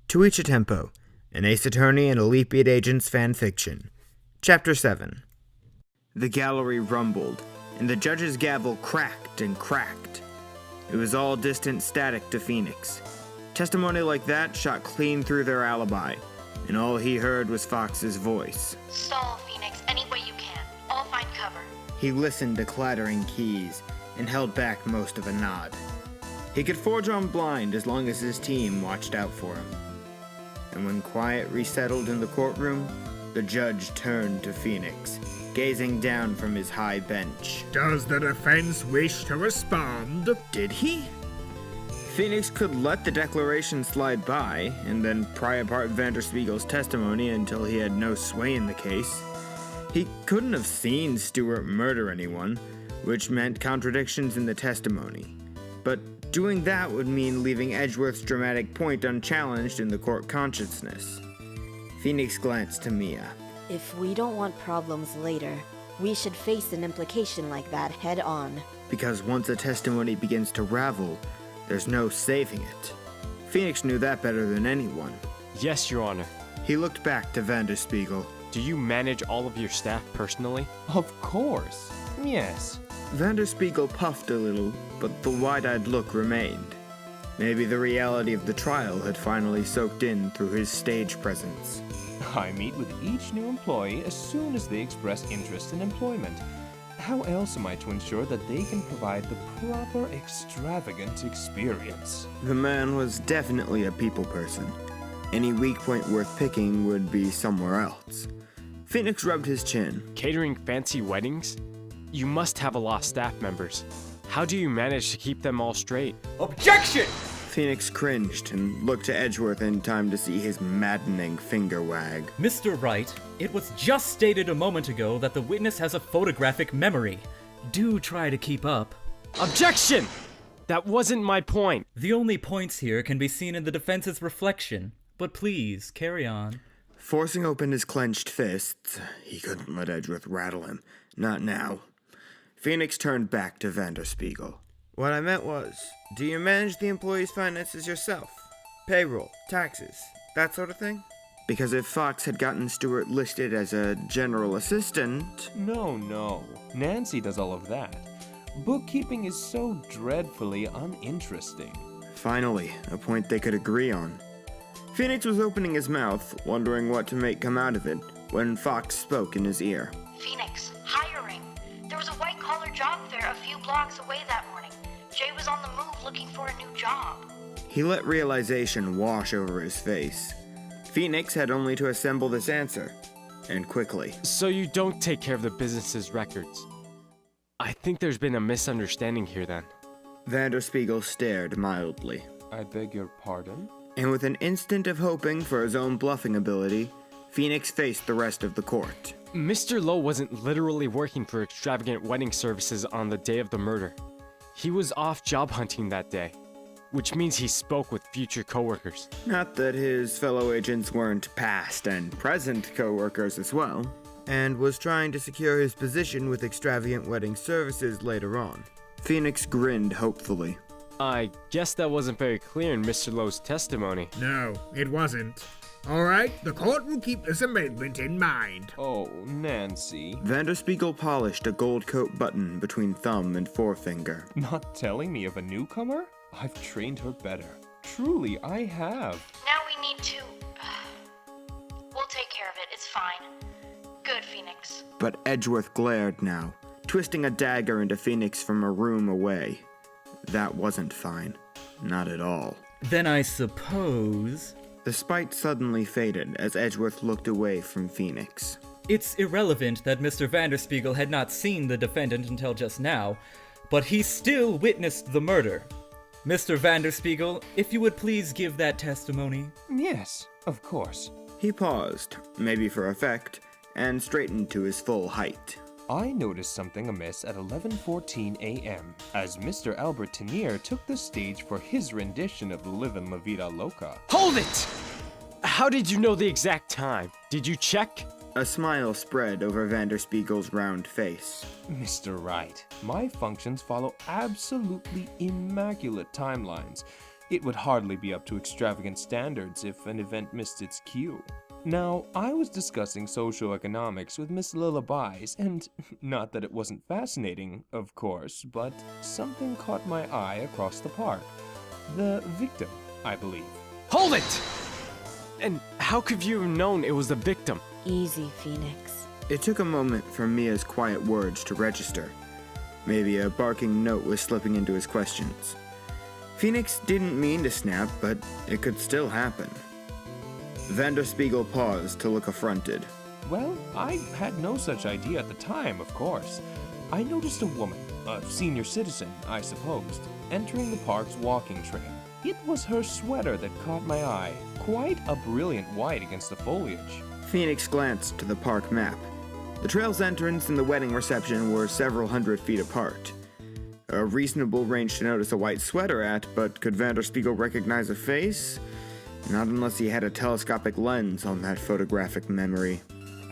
To Each a Tempo, an Ace Attorney and Elite Beat Agents fanfiction. Chapter 7. The gallery rumbled, and the judge's gavel cracked and cracked. It was all distant static to Phoenix. Testimony like that shot clean through their alibi, and all he heard was Foxx's voice. Stall, Phoenix, any way you can. I'll find cover. He listened to clattering keys and held back most of a nod. He could forge on blind as long as his team watched out for him. And when quiet resettled in the courtroom, the judge turned to Phoenix, gazing down from his high bench. Does the defense wish to respond? Did he? Phoenix could let the declaration slide by, and then pry apart Vanderspiegle's testimony until he had no sway in the case. He couldn't have seen Stewart murder anyone, which meant contradictions in the testimony. But doing that would mean leaving Edgeworth's dramatic point unchallenged in the court consciousness. Phoenix glanced to Mia. If we don't want problems later, we should face an implication like that head on. Because once a testimony begins to ravel, there's no saving it. Phoenix knew that better than anyone. Yes, Your Honor. He looked back to Vanderspiegle. Do you manage all of your staff personally? Of course. Yes. Vanderspiegle puffed a little, but the wide-eyed look remained. Maybe the reality of the trial had finally soaked in through his stage presence. I meet with each new employee as soon as they express interest in employment. How else am I to ensure that they can provide the proper extravagant experience? The man was definitely a people person. Any weak point worth picking would be somewhere else. Phoenix rubbed his chin. Catering fancy weddings? You must have a lot of staff members. How do you manage to keep them all straight? Objection! Phoenix cringed and looked to Edgeworth in time to see his maddening finger wag. Mr. Wright, it was just stated a moment ago that the witness has a photographic memory. Do try to keep up. Objection! That wasn't my point. The only points here can be seen in the defense's reflection, but please, carry on. Forcing open his clenched fists, he couldn't let Edgeworth rattle him. Not now. Phoenix turned back to Vanderspiegle. What I meant was, do you manage the employees' finances yourself? Payroll, taxes, that sort of thing? Because if Foxx had gotten Stewart listed as a general assistant... No. Nancy does all of that. Bookkeeping is so dreadfully uninteresting. Finally, a point they could agree on. Phoenix was opening his mouth, wondering what to make come out of it, when Foxx spoke in his ear. Phoenix, hiring. There was a white-collar job fair a few blocks away that morning. Jay was on the move looking for a new job. He let realization wash over his face. Phoenix had only to assemble this answer, and quickly. So you don't take care of the business's records. I think there's been a misunderstanding here then. Vanderspiegel stared mildly. I beg your pardon? And with an instant of hoping for his own bluffing ability, Phoenix faced the rest of the court. Mr. Lowe wasn't literally working for extravagant wedding services on the day of the murder. He was off job hunting that day, which means he spoke with future coworkers. Not that his fellow agents weren't past and present coworkers as well, and was trying to secure his position with extravagant wedding services later on. Phoenix grinned hopefully. I guess that wasn't very clear in Mr. Lowe's testimony. No, it wasn't. All right, the court will keep this amendment in mind. Oh, Nancy. Vanderspiegel polished a gold coat button between thumb and forefinger. Not telling me of a newcomer? I've trained her better. Truly, I have. Now we need to... We'll take care of it. It's fine. Good, Phoenix. But Edgeworth glared now, twisting a dagger into Phoenix from a room away. That wasn't fine. Not at all. Then I suppose... The spite suddenly faded as Edgeworth looked away from Phoenix. It's irrelevant that Mr. Vanderspiegel had not seen the defendant until just now, but he still witnessed the murder. Mr. Vanderspiegel, if you would please give that testimony. Yes, of course. He paused, maybe for effect, and straightened to his full height. I noticed something amiss at 11:14 a.m. as Mr. Albert Tenier took the stage for his rendition of Livin' La Vida Loca. Hold it! How did you know the exact time? Did you check? A smile spread over Vanderspiegel's round face. Mr. Wright, my functions follow absolutely immaculate timelines. It would hardly be up to extravagant standards if an event missed its cue. Now, I was discussing socioeconomics with Miss Lullabies, and not that it wasn't fascinating, of course, but something caught my eye across the park. The victim, I believe. Hold it! And how could you have known it was the victim? Easy, Phoenix. It took a moment for Mia's quiet words to register. Maybe a barking note was slipping into his questions. Phoenix didn't mean to snap, but it could still happen. Vanderspiegle paused to look affronted. Well, I had no such idea at the time, of course. I noticed a woman, a senior citizen, I supposed, entering the park's walking trail. It was her sweater that caught my eye, quite a brilliant white against the foliage. Phoenix glanced to the park map. The trail's entrance and the wedding reception were several hundred feet apart. A reasonable range to notice a white sweater at, but could Vanderspiegle recognize a face? Not unless he had a telescopic lens on that photographic memory.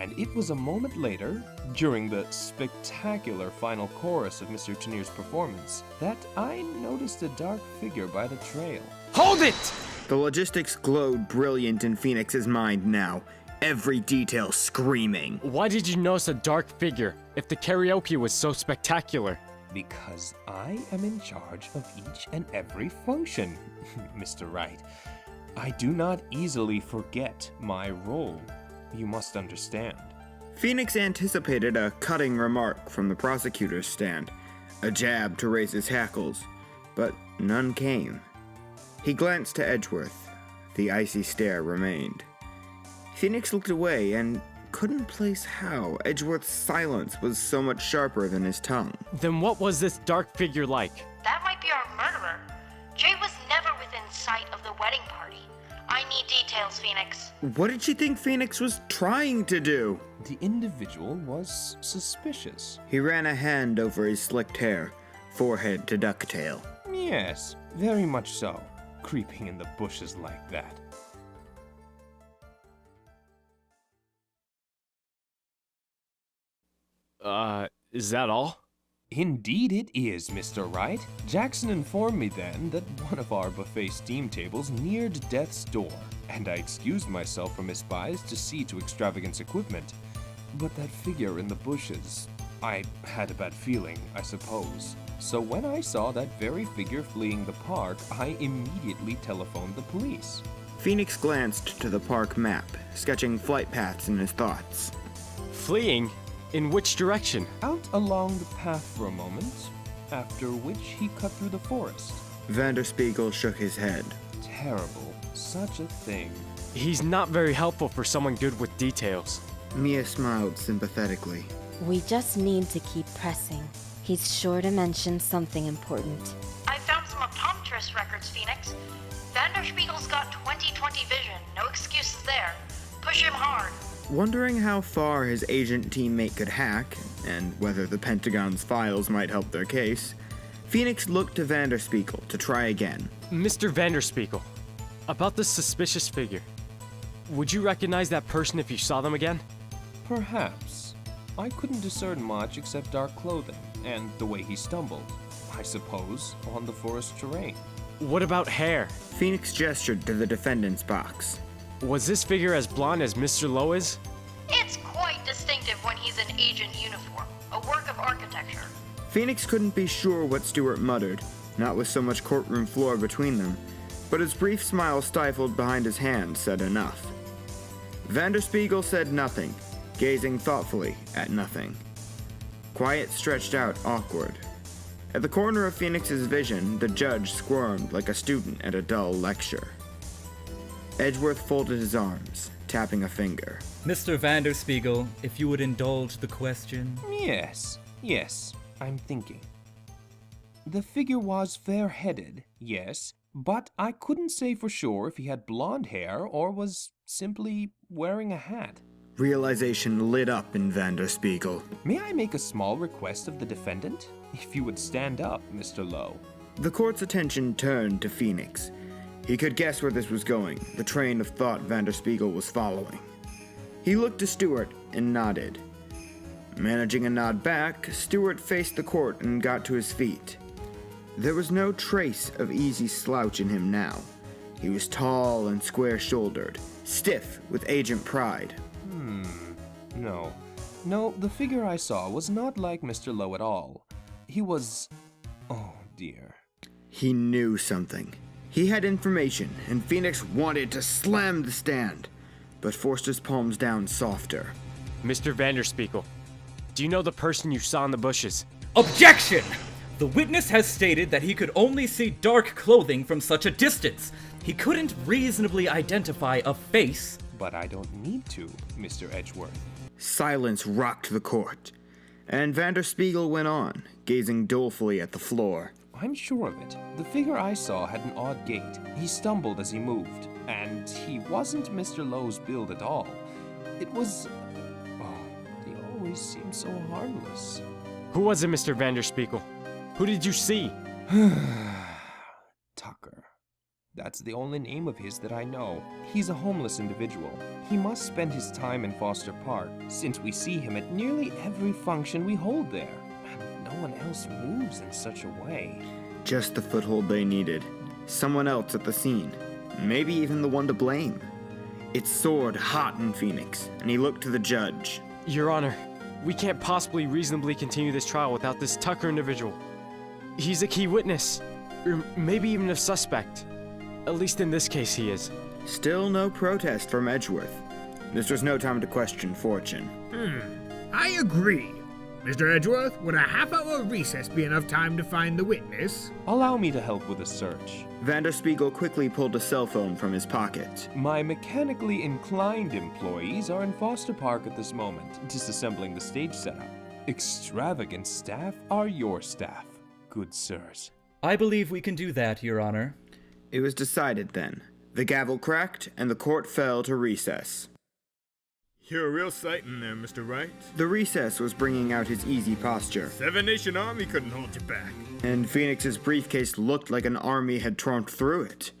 And it was a moment later, during the spectacular final chorus of Mr. Tennier's performance, that I noticed a dark figure by the trail. Hold it! The logistics glowed brilliant in Phoenix's mind now, every detail screaming. Why did you notice a dark figure if the karaoke was so spectacular? Because I am in charge of each and every function, Mr. Wright. I do not easily forget my role. You must understand. Phoenix anticipated a cutting remark from the prosecutor's stand, a jab to raise his hackles, but none came. He glanced to Edgeworth. The icy stare remained. Phoenix looked away and couldn't place how Edgeworth's silence was so much sharper than his tongue. Then what was this dark figure like? That might be our murderer. Jay was never within sight of the wedding party. I need details, Phoenix. What did she think Phoenix was trying to do? The individual was suspicious. He ran a hand over his slicked hair, forehead to ducktail. Yes, very much so. Creeping in the bushes like that. Is that all? Indeed it is, Mr. Wright. Jackson informed me then that one of our buffet steam tables neared death's door, and I excused myself from his spies to see to extravagance equipment. But that figure in the bushes, I had a bad feeling, I suppose. So when I saw that very figure fleeing the park, I immediately telephoned the police. Phoenix glanced to the park map, sketching flight paths in his thoughts. Fleeing? In which direction? Out along the path for a moment, after which he cut through the forest. Vanderspiegle shook his head. Terrible. Such a thing. He's not very helpful for someone good with details. Mia smiled sympathetically. We just need to keep pressing. He's sure to mention something important. I found some optometrist records, Phoenix. Vanderspiegel's got 20/20 vision. No excuses there. Push him hard. Wondering how far his agent teammate could hack, and whether the Pentagon's files might help their case, Phoenix looked to Vanderspiegle to try again. Mr. Vanderspiegle, about this suspicious figure. Would you recognize that person if you saw them again? Perhaps. I couldn't discern much except dark clothing, and the way he stumbled, I suppose, on the forest terrain. What about hair? Phoenix gestured to the defendant's box. Was this figure as blonde as Mr. Lowe is? It's quite distinctive when he's in agent uniform. A work of architecture. Phoenix couldn't be sure what Stewart muttered, not with so much courtroom floor between them, but his brief smile stifled behind his hand said enough. Vanderspiegle said nothing, gazing thoughtfully at nothing. Quiet stretched out awkward. At the corner of Phoenix's vision, the judge squirmed like a student at a dull lecture. Edgeworth folded his arms, tapping a finger. Mr. Vanderspiegle, if you would indulge the question. Yes, I'm thinking. The figure was fair-headed, yes, but I couldn't say for sure if he had blonde hair or was simply wearing a hat. Realization lit up in Vanderspiegle. May I make a small request of the defendant? If you would stand up, Mr. Lowe. The court's attention turned to Phoenix. He could guess where this was going, the train of thought Vanderspiegle was following. He looked to Stewart and nodded. Managing a nod back, Stewart faced the court and got to his feet. There was no trace of easy slouch in him now. He was tall and square-shouldered, stiff with agent pride. No, the figure I saw was not like Mr. Lowe at all. He was... oh dear. He knew something. He had information, and Phoenix wanted to slam the stand, but forced his palms down softer. Mr. Vanderspiegle, do you know the person you saw in the bushes? Objection! The witness has stated that he could only see dark clothing from such a distance. He couldn't reasonably identify a face. But I don't need to, Mr. Edgeworth. Silence rocked the court, and Vanderspiegle went on, gazing dolefully at the floor. I'm sure of it. The figure I saw had an odd gait. He stumbled as he moved, and he wasn't Mr. Lowe's build at all. It was... oh, he always seemed so harmless. Who was it, Mr. Vanderspiegle? Who did you see? Tucker. That's the only name of his that I know. He's a homeless individual. He must spend his time in Foster Park, since we see him at nearly every function we hold there. And no one else moves in such a way. Just the foothold they needed. Someone else at the scene. Maybe even the one to blame. It soared hot in Phoenix, and he looked to the judge. Your Honor, we can't possibly reasonably continue this trial without this Tucker individual. He's a key witness, or maybe even a suspect. At least in this case he is. Still no protest from Edgeworth. This was no time to question fortune. I agree. Mr. Edgeworth, would a half-hour recess be enough time to find the witness? Allow me to help with a search. Vanderspiegle quickly pulled a cell phone from his pocket. My mechanically inclined employees are in Foster Park at this moment, disassembling the stage setup. Extravagant staff are your staff, good sirs. I believe we can do that, Your Honor. It was decided then. The gavel cracked, and the court fell to recess. You're a real sight in there, Mr. Wright. The recess was bringing out his easy posture, Seven Nation Army couldn't hold you back. and Phoenix's briefcase looked like an army had tromped through it.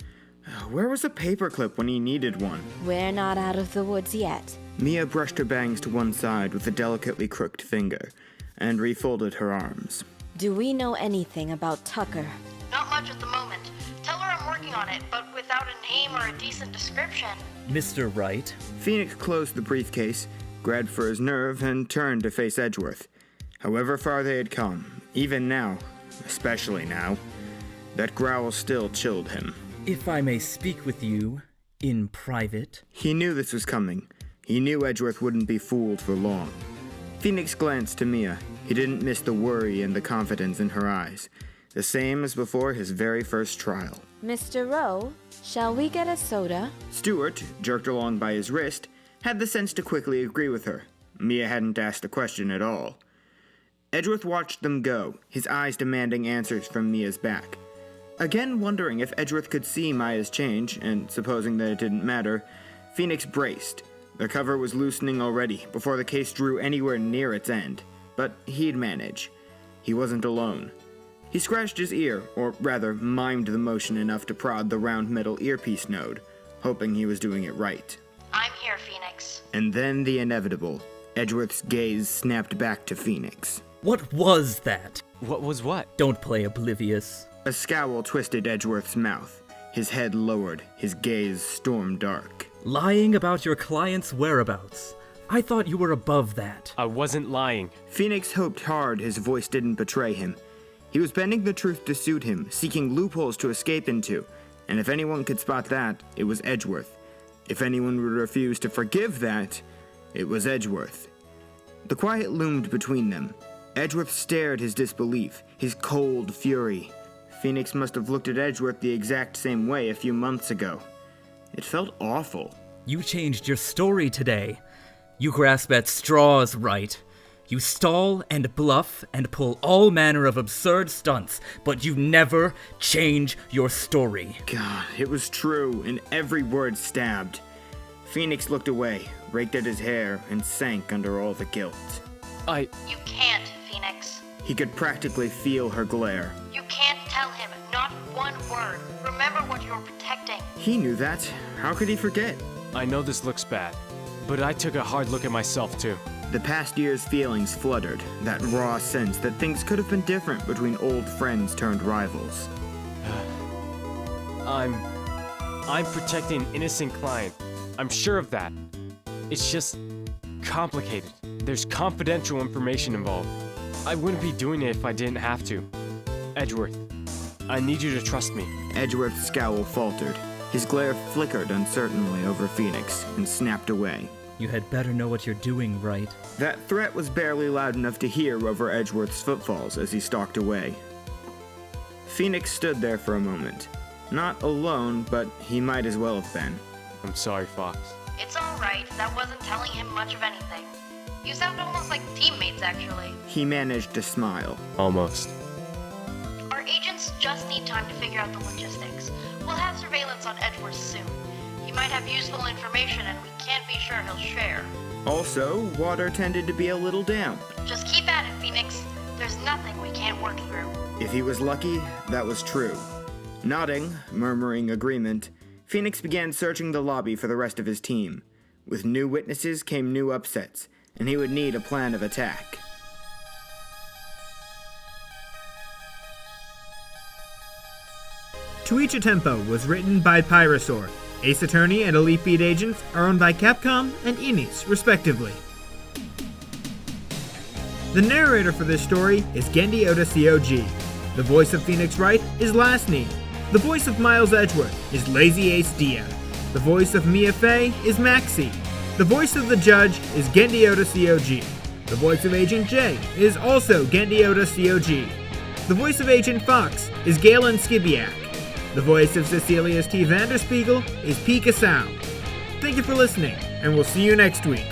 Where was a paperclip when he needed one? We're not out of the woods yet. Mia brushed her bangs to one side with a delicately crooked finger, and refolded her arms. Do we know anything about Tucker? Not much at the moment. Tell her I'm working on it, but without a name or a decent description. Mr. Wright. Phoenix closed the briefcase, grabbed for his nerve, and turned to face Edgeworth. However far they had come, even now, especially now, that growl still chilled him. If I may speak with you in private. He knew this was coming. He knew Edgeworth wouldn't be fooled for long. Phoenix glanced to Mia. He didn't miss the worry and the confidence in her eyes. The same as before his very first trial. Mr. Rowe, shall we get a soda? Stewart, jerked along by his wrist, had the sense to quickly agree with her. Mia hadn't asked a question at all. Edgeworth watched them go, his eyes demanding answers from Mia's back. Again wondering if Edgeworth could see Maya's change, and supposing that it didn't matter, Phoenix braced. The cover was loosening already, before the case drew anywhere near its end. But he'd manage. He wasn't alone. He scratched his ear, or rather, mimed the motion enough to prod the round metal earpiece node, hoping he was doing it right. I'm here, Phoenix. And then the inevitable. Edgeworth's gaze snapped back to Phoenix. What was that? What was what? Don't play oblivious. A scowl twisted Edgeworth's mouth. His head lowered, his gaze storm dark. Lying about your client's whereabouts. I thought you were above that. I wasn't lying. Phoenix hoped hard his voice didn't betray him. He was bending the truth to suit him, seeking loopholes to escape into, and if anyone could spot that, it was Edgeworth. If anyone would refuse to forgive that, it was Edgeworth. The quiet loomed between them. Edgeworth stared his disbelief, his cold fury. Phoenix must have looked at Edgeworth the exact same way a few months ago. It felt awful. You changed your story today. You grasp at straws, Wright. You stall and bluff and pull all manner of absurd stunts, but you never change your story. God, it was true, and every word stabbed. Phoenix looked away, raked at his hair, and sank under all the guilt. You can't, Phoenix. He could practically feel her glare. You can't tell him not one word. Remember what you're protecting. He knew that. How could he forget? I know this looks bad, but I took a hard look at myself too. The past year's feelings fluttered, that raw sense that things could have been different between old friends turned rivals. I'm protecting an innocent client. I'm sure of that. It's just complicated. There's confidential information involved. I wouldn't be doing it if I didn't have to. Edgeworth, I need you to trust me. Edgeworth's scowl faltered. His glare flickered uncertainly over Phoenix and snapped away. You had better know what you're doing, Wright. That threat was barely loud enough to hear over Edgeworth's footfalls as he stalked away. Phoenix stood there for a moment. Not alone, but he might as well have been. I'm sorry, Foxx. It's alright, that wasn't telling him much of anything. You sound almost like teammates, actually. He managed to smile. Almost. Our agents just need time to figure out the logistics. We'll have surveillance on Edgeworth soon. He might have useful information and we can't be sure he'll share. Also, water tended to be a little damp. Just keep at it, Phoenix. There's nothing we can't work through. If he was lucky, that was true. Nodding, murmuring agreement, Phoenix began searching the lobby for the rest of his team. With new witnesses came new upsets, and he would need a plan of attack. To Each a Tempo was written by Pyrasaur. Ace Attorney and Elite Beat agents are owned by Capcom and Inis, respectively. The narrator for this story is Genndy C.O.G. The voice of Phoenix Wright is Lastni. The voice of Miles Edgeworth is Lazy Ace Dia. The voice of Mia Fey is Maxi. The voice of the judge is Genndy C.O.G. The voice of Agent J is also Genndy C.O.G. The voice of Agent Foxx is Galen Skibyak. The voice of Cecilius T. Vanderspiegle is Pcasao. Thank you for listening, and we'll see you next week.